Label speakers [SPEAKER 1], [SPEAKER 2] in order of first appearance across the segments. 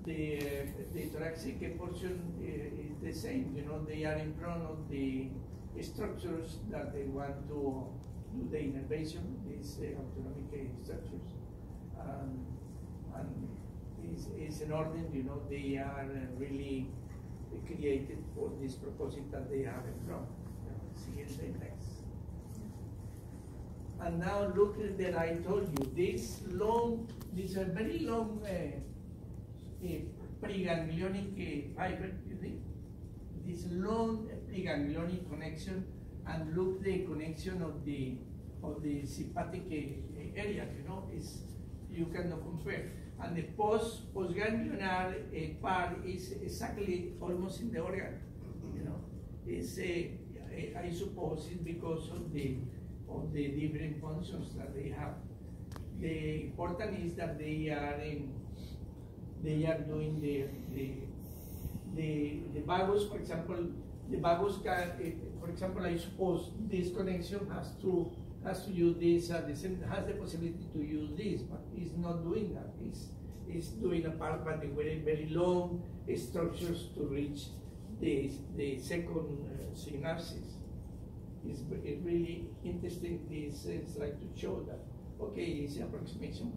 [SPEAKER 1] the thoracic portion is the same. You know, they are in front of the structures that they want to do the innervation, these autonomic structures. And is an order, you know, they are really created for this purpose that they have in front. See in the next. And now look that I told you, this a very long preganglionic fiber, you see? This long preganglionic connection, and look the connection of the sympathetic area, you know, is you cannot compare. And the postganglionar part is exactly almost in the organ, you know. It's I suppose it's because of the different functions that they have. The important is that they are doing the vagus, for example. The vagus can, for example, I suppose this connection has to use this, has the possibility to use this, but it's not doing that. It's doing a part, but very, very long structures to reach the second synapses. It's really interesting. This is like to show that. Okay, it's an approximation.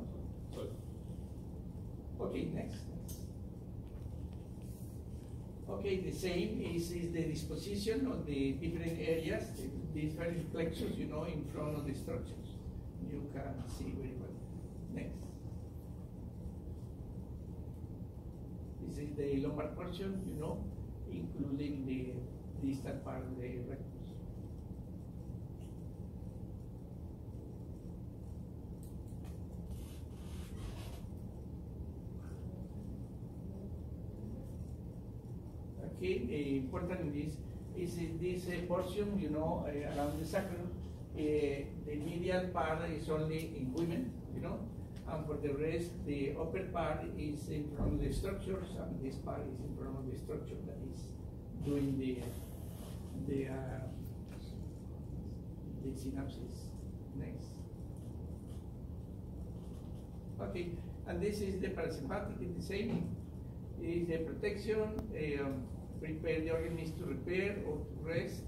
[SPEAKER 1] Okay, next. Okay, the same is the disposition of the different areas, the different plexus, you know, in front of the structures. You can see very well. Next. This is the lumbar portion, you know, including the distal part of the rectus. Okay, important in this is this portion, you know, around the sacrum. The medial part is only in women, you know, and for the rest, the upper part is in front of the structures, and this part is in front of the structure that is doing the synapses. Next. Okay, and this is the parasympathetic, the same. It is the protection. Prepare the organism to repair or to rest,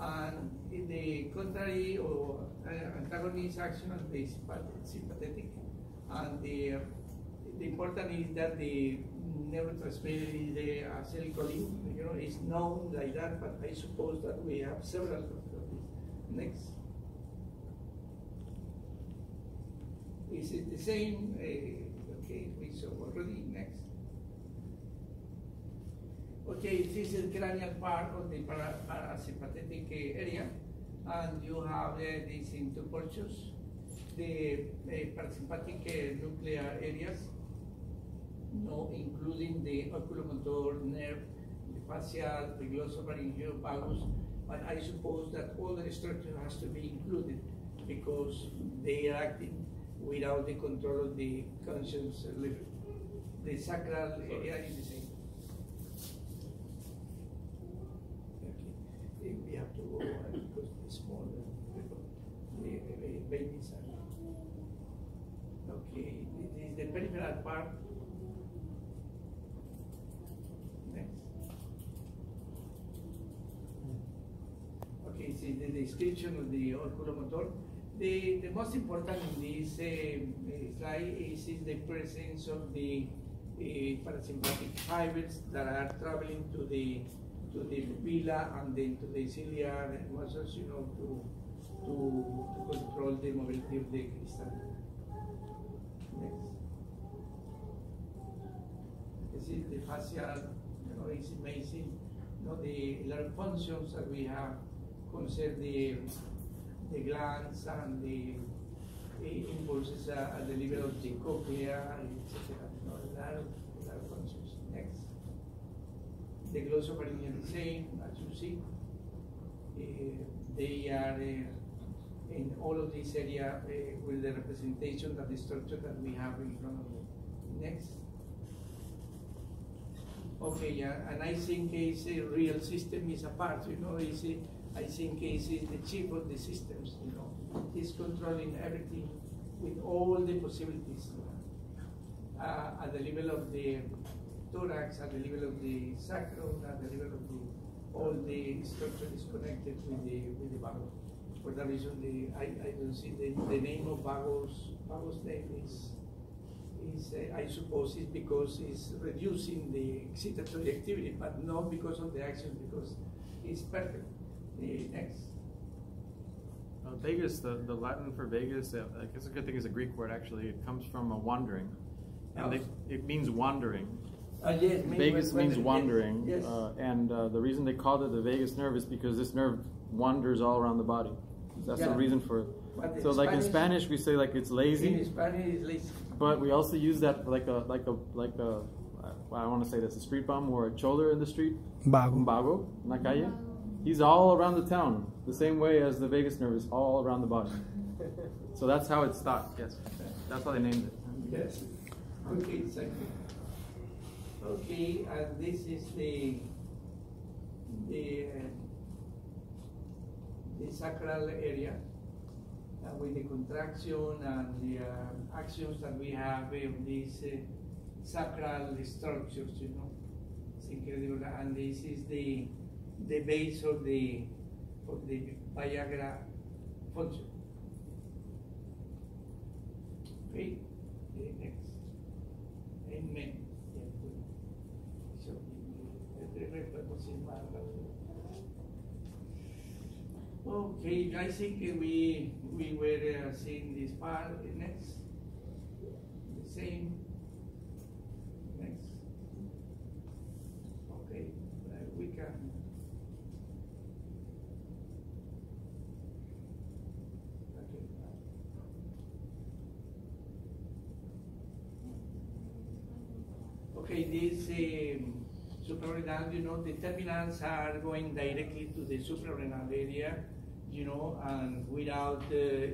[SPEAKER 1] and in the contrary or antagonist action of the sympathetic. And the important is that the neurotransmitter is the acetylcholine, you know, it's known like that, but I suppose that we have several of these. Next. Is it the same? Okay, we saw already. Next. Okay, this is the cranial part of the parasympathetic area, and you have these in two portions. The parasympathetic nuclear areas, no, including the oculomotor nerve, the facial, the glossopharyngeal vagus, but I suppose that all the structure has to be included because they are acting without the control of the conscious liver. The sacral area is the same. Okay, we have to go because the small the babies are. Okay, this is the peripheral part. Next. Okay, see the description of the oculomotor. The most important in this slide is the presence of the parasympathetic fibers that are traveling to the pupilla and then to the ciliary muscles, you know, to control the mobility of the crystal. Next. This is the facial, you know, it's amazing. You know, the large functions that we have concern the glands and the impulses at the level of the cochlea, etc. You know, a lot of functions. Next. The glossopharyngeal the same, as you see. They are in all of this area with the representation of the structure that we have in front of you. Next. Okay, yeah, and I think it's a real system is a part, you know, I think it's the chief of the systems, you know. It's controlling everything with all the possibilities. at the level of the thorax, at the level of the sacrum, at the level of the all the structure is connected with the vagus. For that reason, I don't see the name of vagus name is I suppose it's because it's reducing the excitatory activity, but not because of the action, because it's perfect. Next.
[SPEAKER 2] Vagus, the Latin for vagus, I guess a good thing is a Greek word actually. It comes from a wandering, and it means wandering.
[SPEAKER 1] Yes,
[SPEAKER 2] vagus means wandering,
[SPEAKER 1] yes.
[SPEAKER 2] And the reason they called it the vagus nerve is because this nerve wanders all around the body. That's the reason for it. So, like in Spanish, we say like it's lazy.
[SPEAKER 1] In Spanish, it's lazy.
[SPEAKER 2] But we also use that like a I want to say that's a street bum or a choler in the street. Vago, en la calle. He's all around the town, the same way as the vagus nerve is all around the body. So that's how it's thought. Yes, that's how they named it.
[SPEAKER 1] Yes. Okay, exactly. Okay, and this is the sacral area with the contraction and the actions that we have in these sacral structures, you know. It's incredible, and this is the base of the Viagra function. Okay, next. Amen. Okay, I think we were seeing this part. Next, the same. Next. Okay, we can. Okay, this suprarenal, you know, the terminals are going directly to the suprarenal area, you know, and without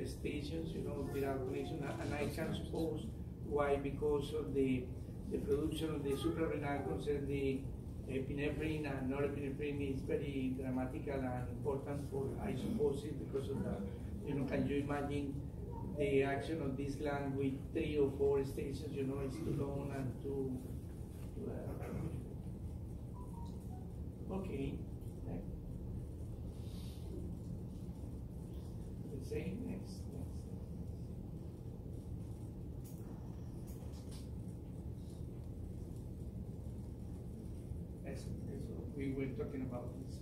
[SPEAKER 1] stations, you know, without connection. And I can suppose why, because of the production of the suprarenal concern the epinephrine and norepinephrine is very dramatical and important for, I suppose, it because of that. You know, can you imagine the action of this gland with 3 or 4 stations? You know, it's too long and too. Okay. The same. Next. That's what we were talking about this.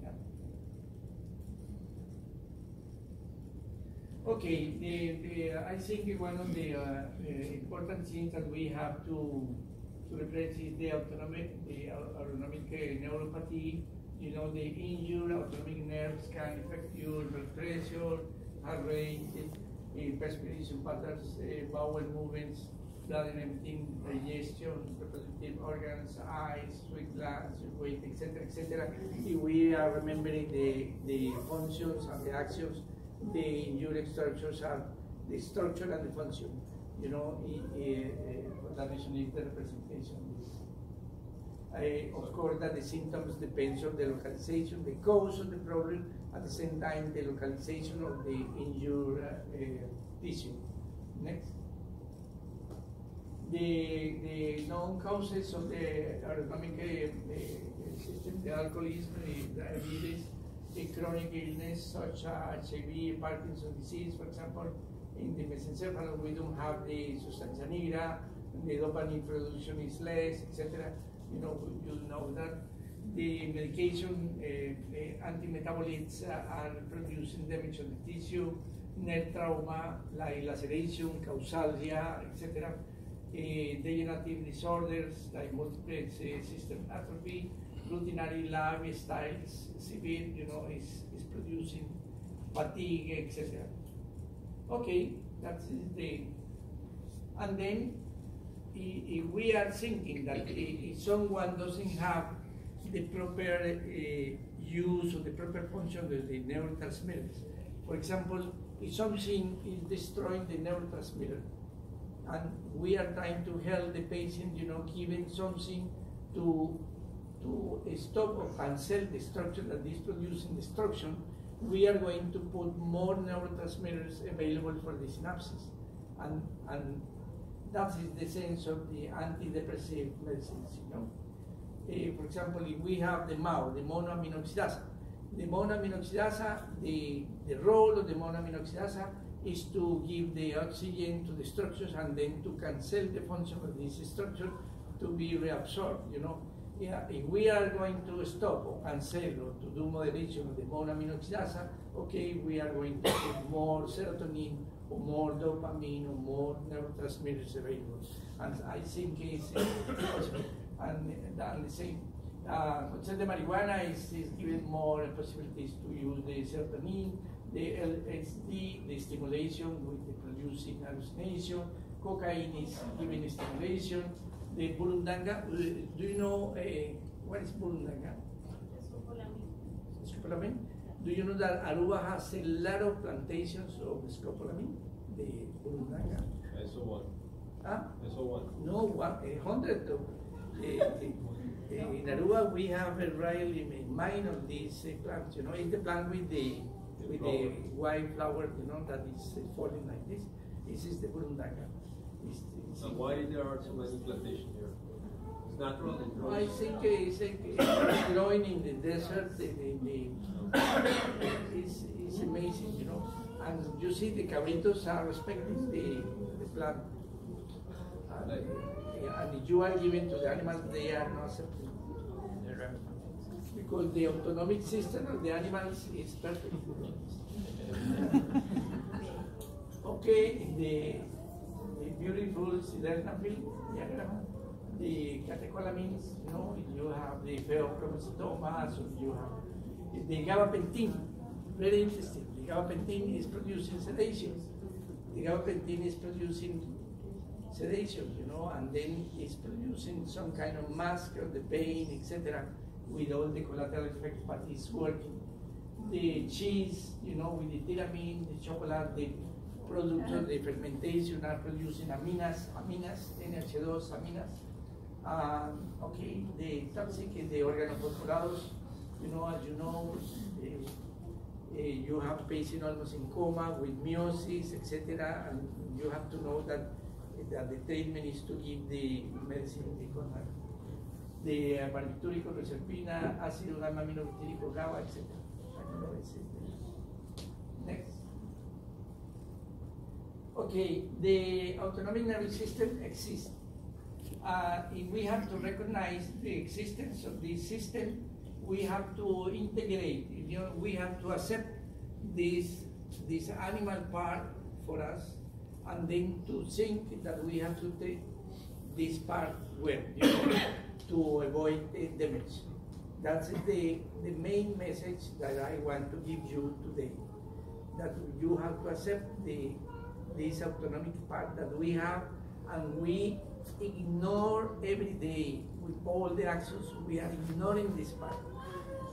[SPEAKER 1] Yeah. Okay. I think one of the important things that we have to replace is the autonomic neuropathy. You know, the injured autonomic nerves can affect your blood pressure, heart rate, perspiration patterns, bowel movements, blood and everything, digestion, reproductive organs, eyes, sweat glands, weight, etc., etc. If we are remembering the functions and the actions, the injured structures are the structure and the function. You know, for that reason is the representation. Of course, that the symptoms depends on the localization, the cause of the problem, at the same time the localization of the injured tissue. Next. The known causes of the autonomic system, the alcoholism, the diabetes, the chronic illness such as HIV, Parkinson's disease, for example. In the mesencephalon, we don't have the substantia nigra, the dopamine production is less, etc. You know that the medication, antimetabolites are producing damage on the tissue, nerve trauma, like laceration, causalgia, etc. Degenerative disorders like multiple system atrophy, routinary lifestyle severe, you know, is producing fatigue, etc. Okay, that's the, and then if we are thinking that if someone doesn't have the proper use or the proper function of the neurotransmitters, for example, if something is destroying the neurotransmitter, and we are trying to help the patient, you know, giving something to stop or cancel the structure that is producing destruction, we are going to put more neurotransmitters available for the synapses. and that is the sense of the antidepressive medicines, you know. For example, if we have the MAO, the monoaminoxidase. The monoaminoxidase, the role of the monoaminoxidase is to give the oxygen to the structures and then to cancel the function of this structure to be reabsorbed, you know. Yeah, if we are going to stop or cancel or to do moderation of the monoaminoxidase, okay, we are going to get more serotonin or more dopamine or more neurotransmitters available. And I think it's possible. And the same. Concentrated marijuana is giving more possibilities to use the serotonin, the LSD, the stimulation with the producing hallucination. Cocaine is giving stimulation. The burundanga, do you know what is burundanga? Scopolamine. Do you know that Aruba has a lot of plantations of scopolamine? The burundanga.
[SPEAKER 3] Eso one.
[SPEAKER 1] Huh?
[SPEAKER 3] Eso one.
[SPEAKER 1] No, 100 of in Aruba we have a really mine of these plants. You know, it's the plant with the white flower. You know that is falling like this. This is the burundanga.
[SPEAKER 3] So why there are so many plantations here? It's natural.
[SPEAKER 1] I think it's growing in the desert. It's amazing, you know. And you see the cabritos are respecting the plant. And if you are giving to the animals, they are not accepting. Because the autonomic system of the animals is perfect. Okay, the beautiful sildenafil diagram, the catecholamines, you know, you have the pheochromocytomas, you have the gabapentin, very interesting. The gabapentin is producing sedation. The gabapentin is producing sedation, you know, and then it's producing some kind of mask of the pain, etc., with all the collateral effects, but it's working. The cheese, you know, with the tyramine, the chocolate, the products of the fermentation are producing aminas, NH2 aminas. Okay, the toxic in the organophosphorados, you know, as you know, you have patients almost in coma with meiosis, etc., and you have to know that the treatment is to give the medicine, the barbitúrico, reserpina, ácido gamma aminobutírico, GABA, etc. Next. Okay, the autonomic nervous system exists. If we have to recognize the existence of this system, we have to integrate, you know, we have to accept this animal part for us, and then to think that we have to take this part well, you know, to avoid damage. That's the main message that I want to give you today, that you have to accept this autonomic part that we have, and we ignore every day with all the actions, we are ignoring this part.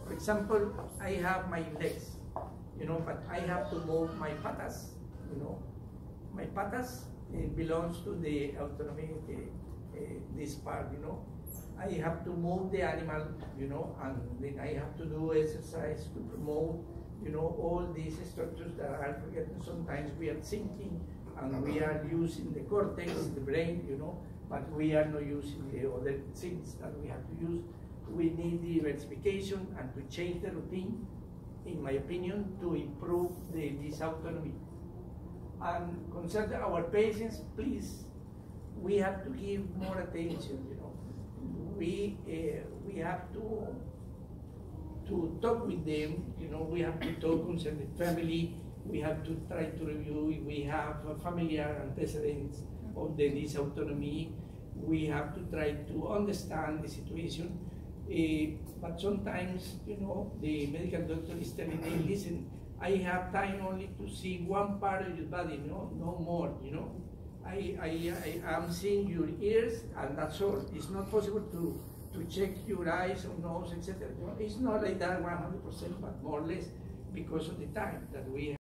[SPEAKER 1] For example, I have my legs, you know, but I have to move my patas, you know. My patas belongs to the autonomic, this part, you know. I have to move the animal, you know, and then I have to do exercise to promote, you know, all these structures that are forgotten. Sometimes we are thinking and we are using the cortex, the brain, you know, but we are not using the other things that we have to use. We need diversification and to change the routine, in my opinion, to improve the dysautonomy. And concerning our patients, please, we have to give more attention, you know. We have to talk with them, you know, we have to talk concerning family, we have to try to review if we have familiar antecedents of the dysautonomy, we have to try to understand the situation. But sometimes, you know, the medical doctor is telling me, listen, I have time only to see one part of your body, no more, you know. I am seeing your ears and that's all. It's not possible to check your eyes or nose, etc. You know, it's not like that 100%, but more or less because of the time that we have.